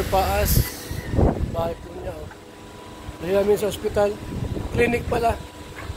Paas, bahay po niya. Oh. Dahil namin sa ospital, clinic pala,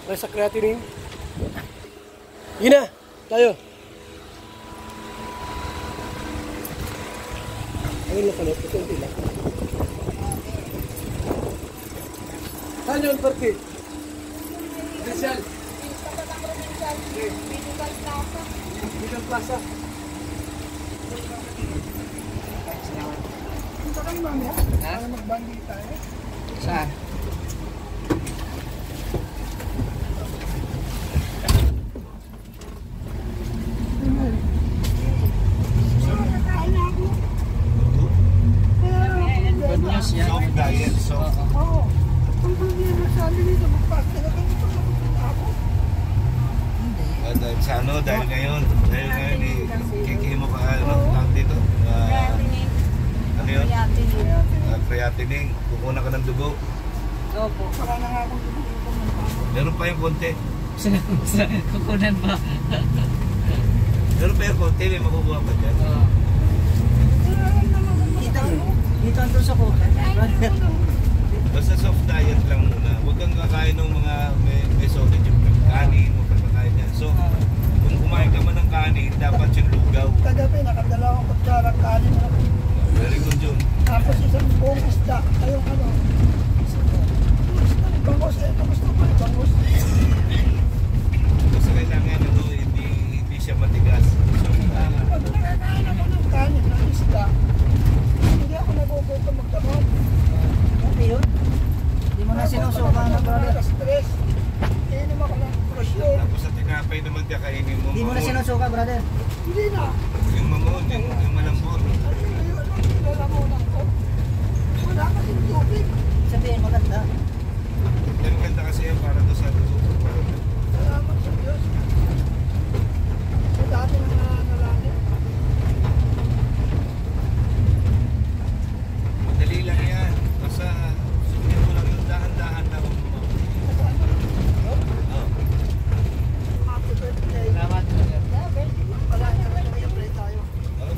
may sa creatinine. Yun na, tayo. Ayun lang pala, ito hindi lang. Saan yun, Perti? Provincial. Medical Plaza. Punta kang mamaya? Para magbandi tayo. Saan? Good news yan. Soft diet, soft. Oo. Kung hindi na sabi nito, magpasta na kami pag napunta ako. Sa ano, dahil ngayon kikimo ka, ano, tawag dito? Ano yun? Creatinine. Kukuna ka ng dugo. Opo. Para na nga akong dugo. Meron pa yung konti. Kukunan ba? Meron pa yung konti, may makukuha pa dyan. Dito ang sa kuka. Basta soft diet lang muna. Huwag kang kakain ng mga may sodium yung kanin, huwag kang kakain yan. So, kung kumain ka man ng kanin, dapat yung lugaw. Kagabi, nakadalawang kutsarang kanin ako. Very good yun. Tapos isang buong isda. Ayong ano. Bangus eh. Kamusta po yung bangus? Basta kailangan ano, hindi siya matigas. Soft diet. Pag nakakain ako ng kanin ng isda, hindi ako nagugutom magdamot. Okay yun? Hindi mo na sinusuka na brother. Stress. Iinom ako ng prosyon. Tapos sa tinapay naman kakainin mo. Hindi mo na mamon. sinusuka brother. Hindi na. Yung mamon, yung malambot. Lalamunan ko. Wala kasing tubig. Sabihin maganda. Yan ganda kasi yan para doon sa tututok. Salamat sa Diyos. Sa dati na nanalangin. Madali lang yan. Basta sundin mo lang yung dahan-dahan lang. Happy birthday. Salamat brother. Wala niya pray tayo.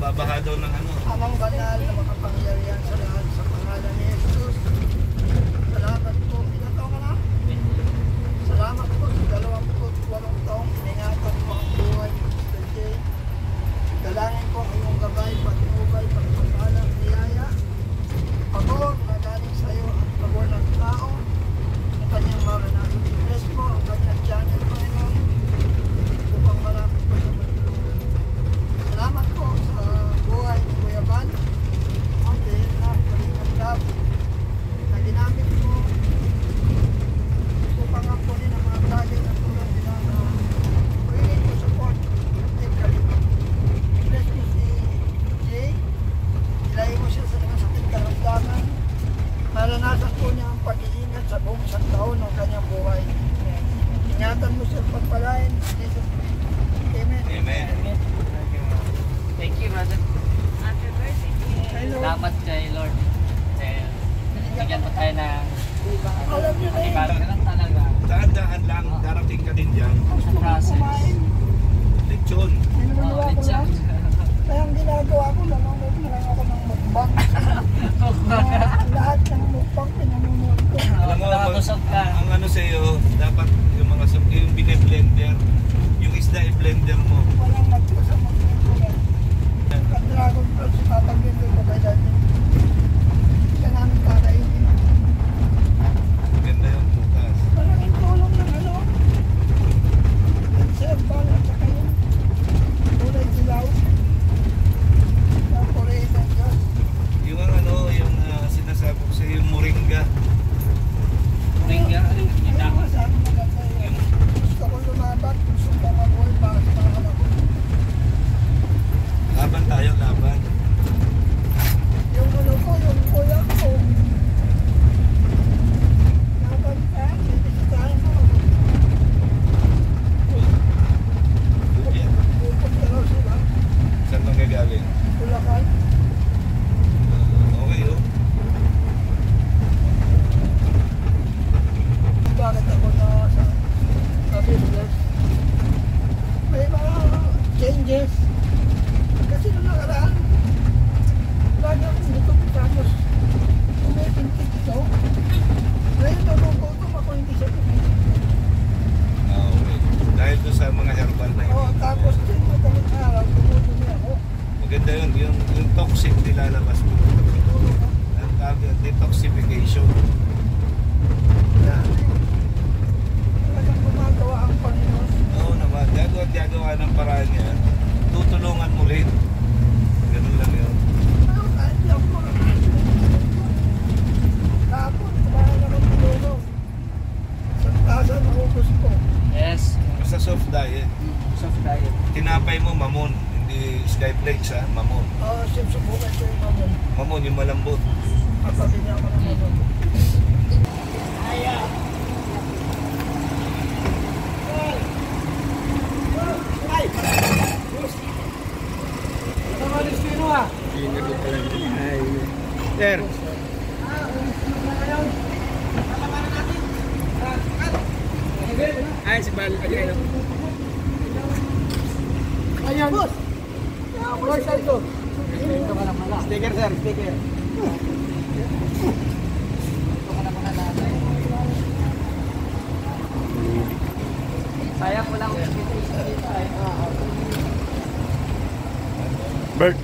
Babaha daw ng ano. Amang banal na makapangyarihan sa lahat sa pangalan ni Jesus. Salamat po. Ilan taon ka na? Salamat po sa 28 taong iningatan mo ang buhay ni Mr. J. Dalangin ko ang iyong gabay, patnubay, pagpapalang niyaya. Pagor na galing sa iyo at pagor ng tao. Ang kanyang maranasan. I-bless mo ang kanyang channel, Panginoon. Upang marami po sa matulungan. Salamat po sa buhay ni Kuya Van. Ang dahil na Kalingap Lab na ginamit mo upang ampunin ang mga bagay na tulad nila na willing to support Team Kalingap. Bless mo si Jay. Ilayo mo siya sa mga sakit karamdaman. Naranasan po niya ang pag-iingat sa buong isang taon ng kanyang buhay. Ingatan mo siya pagpalain. Jesus. Amen. Amen. Thank you brother. Hello. Salamat kay Lord. Bigyan mo tayo ng Alam niyo na yun. ibang lang talaga. Dahan-dahan lang, darating ka din dyan. Gusto ko kumain. Lechon. Pinanuluwa ko lang. Kaya ang ginagawa ko, nanonood na lang ako ng mukbang. Lahat ng mukbang pinanunood ko. Alam mo, Nakabusog ka. ang ano sa'yo, dapat yung mga yung bine-blender, yung isda i-blender mo. Walang magpasa mag-blender. Ang dragon fruit sa tatag-blender ko kay dati. Kaya namin kakainin. Ganda yung bukas. Malaking tulong ng ano. Sir, bala, tsaka yun. Kulay dilaw. Vaporated ng gas. Yung ano, yung sinasabi ko sa'yo, yung moringa. Ringa. Ayaw nga sa akin maganda yun. Gusto ko lumabat. Gusto ko mabuhay para sa mga anak ko. Laban tayo, laban. Yung ano ko, abot. Katabi niya ako ng abot. Ito mga destino ah. Sir. Ay, si Bal. Ayun. Ayan. Boss. Boss, ito. Sticker, sir. Sticker. Sayang ko lang. Bert.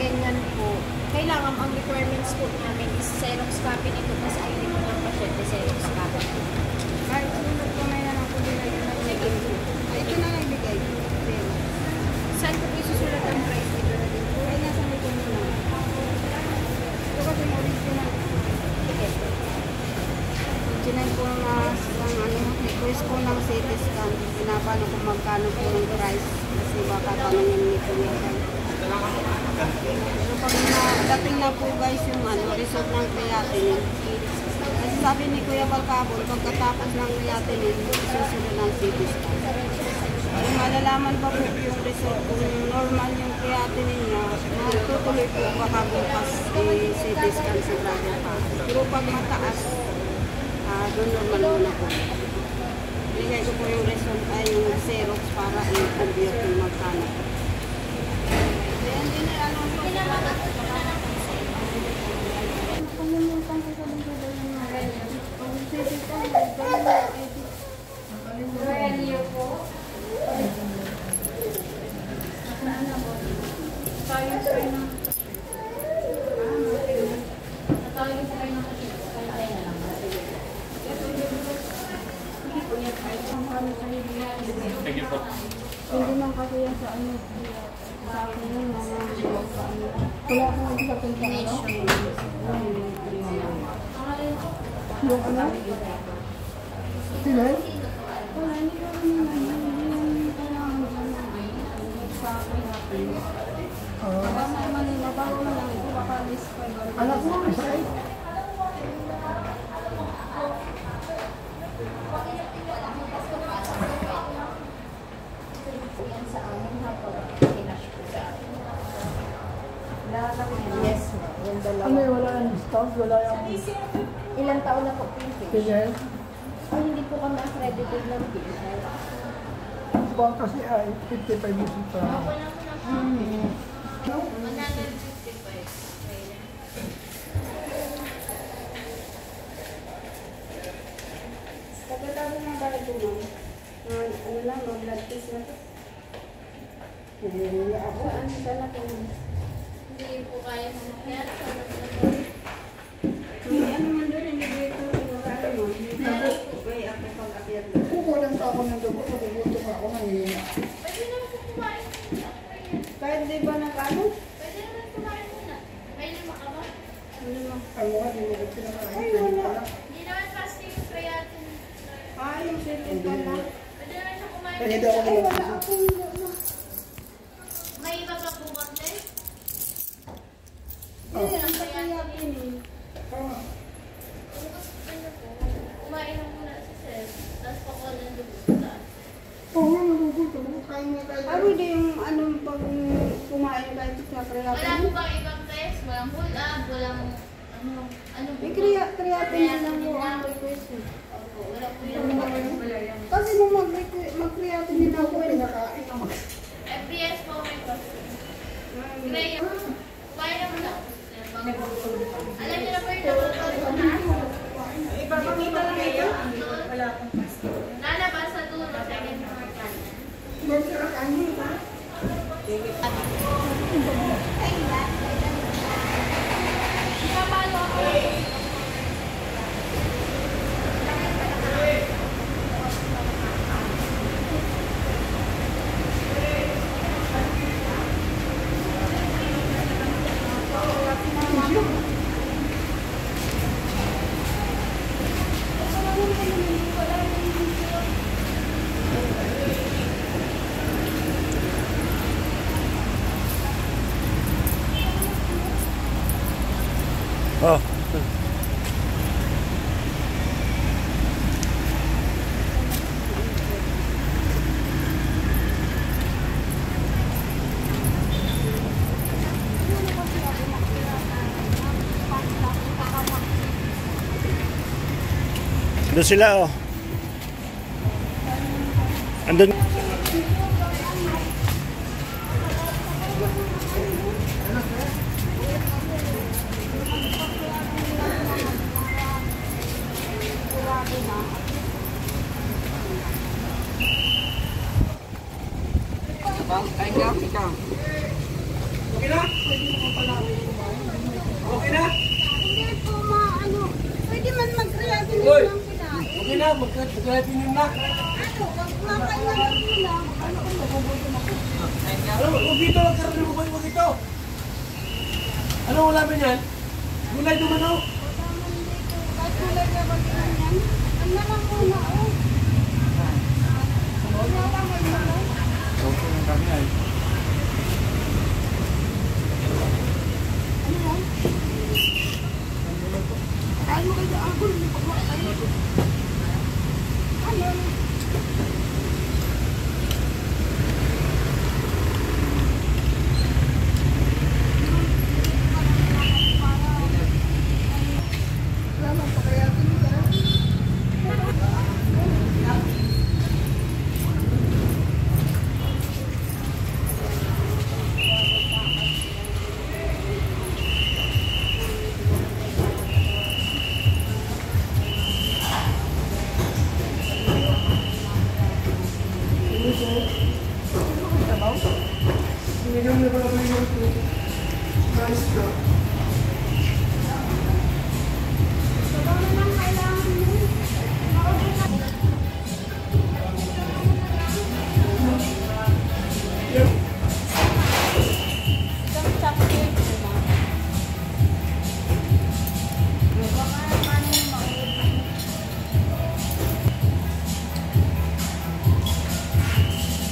ganyan po, kailangan ang requirements po namin is Xerox copy nito kasi ID po ng pasyente, Xerox copy. Kahit sunod ko may na lang po nilagay na Sige po. ito na lang ibigay. Saan ko po isusulat ang price nito? Ay, nasa may ko na. Ito kasi yung original. Sige po. Original po na request po ng CT scan. Pinapano kung magkano po ng price. Kasi baka tanongin nito nila. Pero pag Dadating na po guys yung result ng creatinine. Kasi sabi ni Kuya Balcabon, pagkatapos ng creatinine, susunod ng CT scan. Kung malalaman pa po yung result, kung normal yung creatinine niya, matutuloy po baka bukas CT scan sa dragon pa. Pero pag mataas, doon normal muna po. Bigay ko po yung result ay yung Xerox para i-compute yung magkano. Then, Pangulutan ko sa mga gawin na ganyan. Ang CT scan, gawin na edit. Ready po. Saan na po? Tayo sa inyo. Tayo sa inyo. Thank you po. Hindi man kasi yan sa ano. Sa akin yung mga wala akong sa punta ano. Yung ano? Sila? Wala, hindi ko rin anak mo, masakay. Yes, yung dalawa. Ano yung wala yung discount? Wala yung... Ilang taon na po yung Pinel? Ay, hindi po kami accredited ng Phil. Bang kasi ay 55 music pa. Pagkatapos ng bago mo, ano lang, mag-blood test na to. Ako, ano sana kung... Hindi po kaya manakyan. May ano man doon, hindi dito, ano mo, hindi ako pag-apyat na. Kukulang pa ako ng dugo, magugutom ako ngayon. Pwede naman po kumain muna. Kahit di ba nag-ano? Pwede naman kumain muna. May lima ka ba? Ano mo? Ang mga hindi mo pinakain. Ay, wala. Hindi naman fasting yung creatine. Yung sitting pa na. Pwede naman siya kumain. Kaya daw ako Ay, wala naman. akong ano. May iba pa po konti? Hindi, ang kakayakin eh. Kung gusto niyo po, kumain na muna si Sir. Tapos pakuha ng dugo sa taas. Oo nga, magugutom ako. Kain nga tayo. Ano di yung anong pag kumain kahit sa Wala kreatin? po bang ibang test? Walang pull up? Walang ano po? May kreatin na lang po ang request eh. Opo, wala po yun. Kasi nung mag-kreatin din ako eh. Pinakain naman. FPS po may question. Gray, kumain na muna. Alam niyo na po yung nakukuha na? Ipapakita lang ito. Lalabas sa dulo, second floor ka. Magkakain mo ba? Papalo ako. Oh. Doon sila oh. Andun. Kain ka? Ikaw. Okay na? Okay na? Hindi po ano. Pwede man mag-kreatin Hoy! lang sila. Okay na, magkakalatin yun na. Ano, kumakain na lang sila. Ano, huwag dito, magkaroon mo ba yung dito? Ano wala ba yan? Gulay dumano? Kahit kulay na ba yan? Ano na lang muna, oh. Ano lang may malo? Okay lang kami ay. Ano yan? Sinigang na baboy yung maestro.